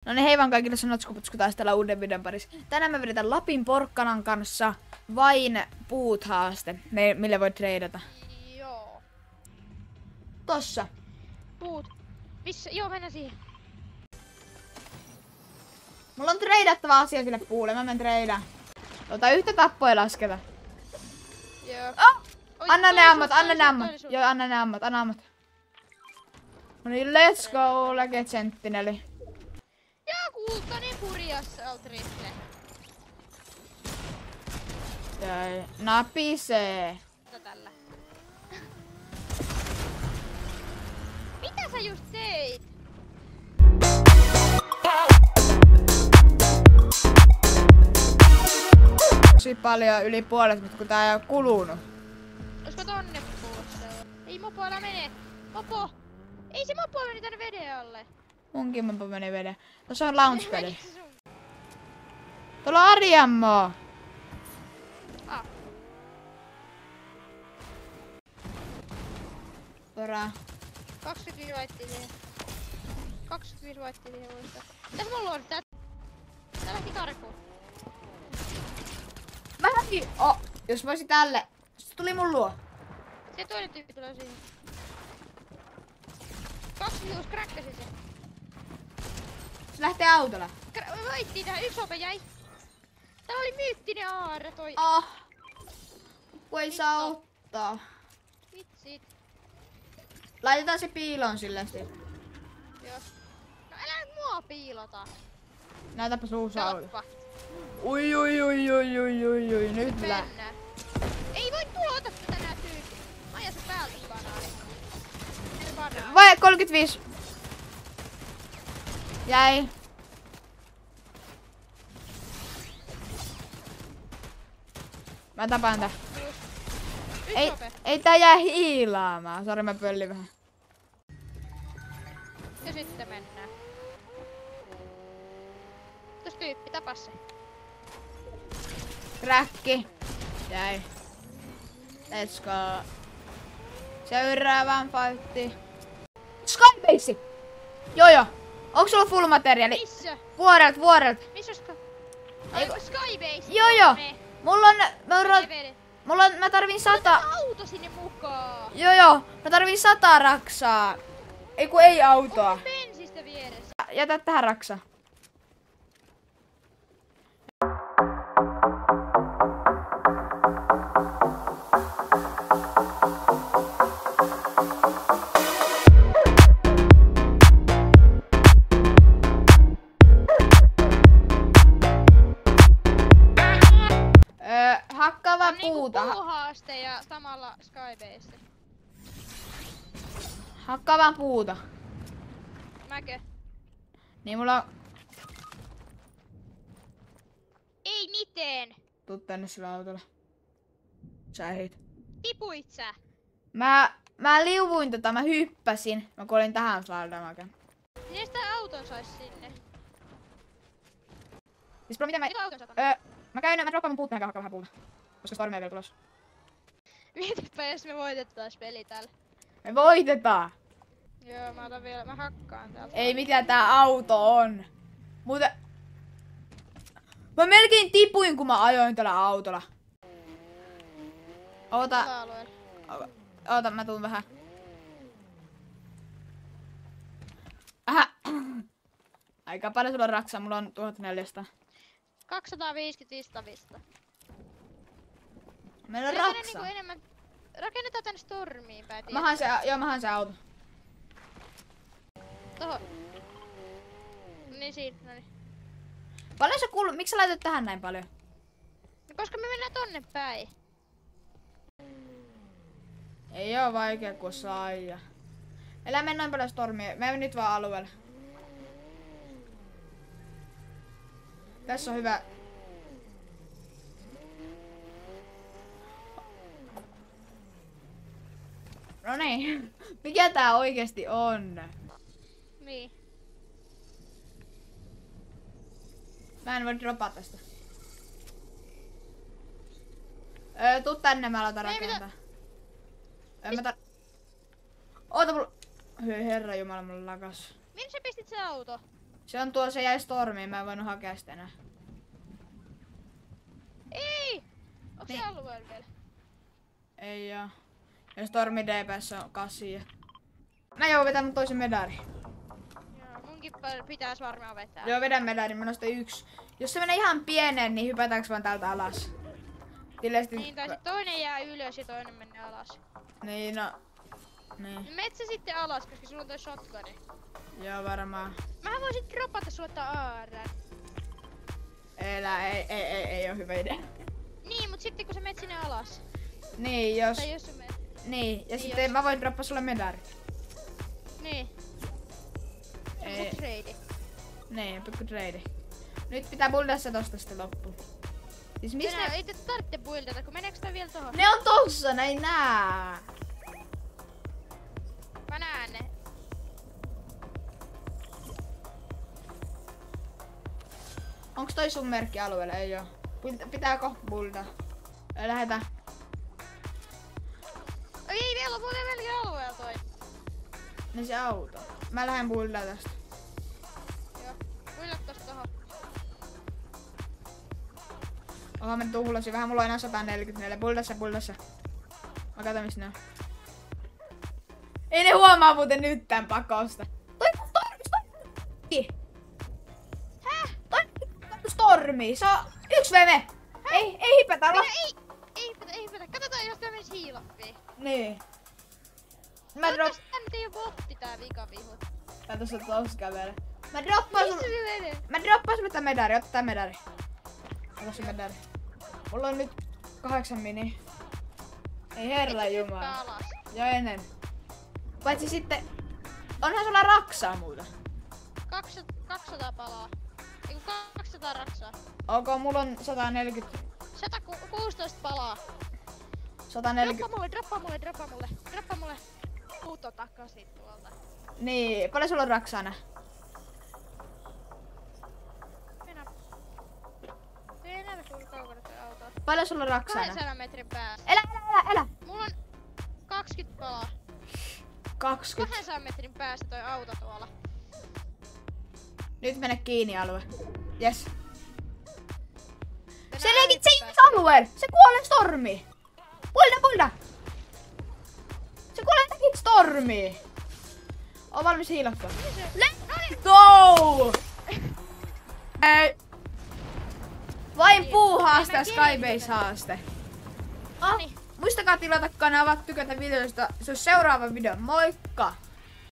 No niin, hei vaan kaikille sanotskuputsko taas täällä uuden videon parissa. Tänään me vedetään Lapin porkkanan kanssa vain puut haaste, mille voi treidata. Joo. Tossa. Puut. Missä? Joo, mennään siihen. Mulla on treidattava asia sille puulle, mä menen treidaan. Yhtä tappoa ei lasketa. Joo. Oh! Anna ne ammat, anna ne ammat. Joo, anna ne ammat, anna ammat. No niin, let's go, Lege Sentineli. Ja kultainen purjassa rifle. Jäi, napisee. Tällä. Mitä sä just teit? Tosi paljon yli puolet, mutta kun tää ei oo kulunut. Olisiko tonne puussa? Ei mopo, älä mene. Mopo! Ei se mopo meni tänne veden alle. Munkin mopo meni veden. Tuossa on launchpad. Tuolla on Ariammo. Ah. Tora. 25 vaittia siihen. 25 vaittia siihen voittaa. Tässä mulla on tää. Tää lähti karkuun. Mä lähtin. Jos voisi tälle. Se tuli mun luo. Se toinen tyyppi tulee siihen. 26 kräkkäsi se. Se lähtee autolla. Voittiin tähän, yksi ope jäi. Täällä oli myyttinen aarre toi. Kun ei saa ottaa. Vitsit. Laitetaan se piiloon sillä sitten. Joo. No älä mua piilota. Näytäpä suussa auto. Tappa. Ui. Nyt Mennään. Ei voi tuota tätä nää tyyppi. Aja se päältä banaani. Mene banaani. Vai 35. Jäi. Mä tapaan tää. Ei tää jää hiilaamaan. Sori, mä pöllin vähän. Ja sitten mennään. Tos tyyppi, tapa se. Kräkki. Jäi. Let's go. Seuraavaan fightiin. Skybase! Joo. Onks sulla full materiaali? Missä? Vuorelt. Missä Eiku- Skybase? Joo. Me. Mulla on, mä tarvin 100. Ota auto sinne mukaan. Joo. Mä tarvin 100 raksaa. Ei autoa. On bensistä vieressä. Jätä tähän raksa. Hakkaava puuta. Puuhaaste ja samalla Skybase. Hakkaavaan puuta. Mäkö? Niin mulla on... Ei miten. Tuu tänne sillä autolla. Sä ehit. Tipuit sä? Mä liuvuin mä hyppäsin. Mä kuolin tähän slaldamaken. Miten sitä auton sais sinne? Siis miten mä... Mitä auton satana? Mä droppaan mun puut tähän hakkaan vähän puuta. Koska stormia ei vielä tulossa. Mietipä jos me voitettais peli täällä. Me voitetaan! Joo, mä hakkaan täältä. Ei mitään, tää auto on. Muuten... Mä melkein tipuin kun mä ajoin tällä autolla. Oota, mä tuun vähän. Aika paljon sulla on raksaa, mulla on 1400. 250 stavista. Meillä on Rakenne raksaa. niinku enemmän... Rakennetaan tänne stormiin päin. Mä haan se auto. Toho. Niin siinä, noniin. Paljon sä kuuluu? Miksi sä laitat tähän näin paljon? No, koska me mennään tonne päin. Ei oo vaikea kun saija. Elä mene noin paljon stormia. Mene nyt vaan alueelle. Tässä on hyvä. No niin. Mikä tää oikeesti on? Niin. Mä en voi dropaa tästä. Tuu tänne, mä aloitan rakentaa. Oota mulla... Hyi herra jumala, mulla lakas. Minne sä pistit se auto? Se on tuo, se jäi stormiin, mä en voinut hakea sitä enää. Ei! Onks Niin. se alueella vielä? Ei oo. Ja stormi DPS on 8. Mä joudun vetämään toisen medari. Joo, munkin pitäis varmaan vetää. Joo, vedän medari, mä nostan 1. Jos se menee ihan pieneen, niin hypätäänkö vaan täältä alas? Tilleesti... Niin, tai sit toinen jää ylös ja toinen menee alas. Niin, no... Niin. Meet sä sitten alas, koska sulla on toi shotguni. Joo, varmaan. Mähän voisin dropata sulle tää AR. Ei oo hyvä idea. Niin, mut sitten kun sä meet sinne alas. Niin, jos... Tai jos sä meet. Niin, ja Niin, sitten jos- mä voin droppaa sulle medari. Niin. Ei. Mut trade. Niin, pikku trade. Nyt pitää buildaa se tosta sitten loppuun. Siis mistä Tänään ei te tarvitse buildata, kun meneekö tää vielä tohon? ne on tossa, näin nää. Mä näen ne. Onks toi sun merkki alueella? Ei oo. Pitää kohta buildaa. Lähetä. Ei vielä on muuten melkein alueella toi. Niin se auto. Mä lähden buildaa tästä. Joo. Buildat tosta tohon. Oho, mä tuhlasin vähän. Mulla on enää 144. Buildaa se. Mä katson missä ne on. Ei ne huomaa muuten nyt tän pakosta. Toi! Häh? Toi stormi! Se on 1v. Ei hipätä alas. Ei hypätä. Katsotaan jos tää menis hiilappiin. Niin. Mä Toivottavasti tää nyt ei oo botti tää vikavihu. Mä tuossa tossa kävelen. Mä droppaan Missä sun... se menee? Mä droppaan sulle tää medari. Ota tää medari. Ota se medari. Mulla on nyt 8 mini. Ei herra Hyppää jumala. alas. Jo ennen. Paitsi sitten... Onhan sulla raksaa muuta. 200 palaa. Eiku 200 raksaa. Ok, mulla on 140... 116 palaa. 140... Droppa mulle. Puuto takasin tuolta. Niin, paljon sulla on raksaa nää? Venäjä kuinka kaukana toi auto on. Paljon sulla on raksaa nää? 200 metrin päässä. Elä! Mulla on 20 palaa. 20. 200 metrin päässä toi auto tuolla. Nyt mene kiinni alue. Yes. Se Tänään leikit se hyppää. alueen! Se kuolee stormiin! Builda! Se kuolee leikit stormiin! Oon valmis hiilattua. Let's go! Ei. Vain puuhaaste ja Skybase-haaste. Noniin. Muistakaa tilata kanavat, tykätä videosta. Se on seuraava video. Moikka!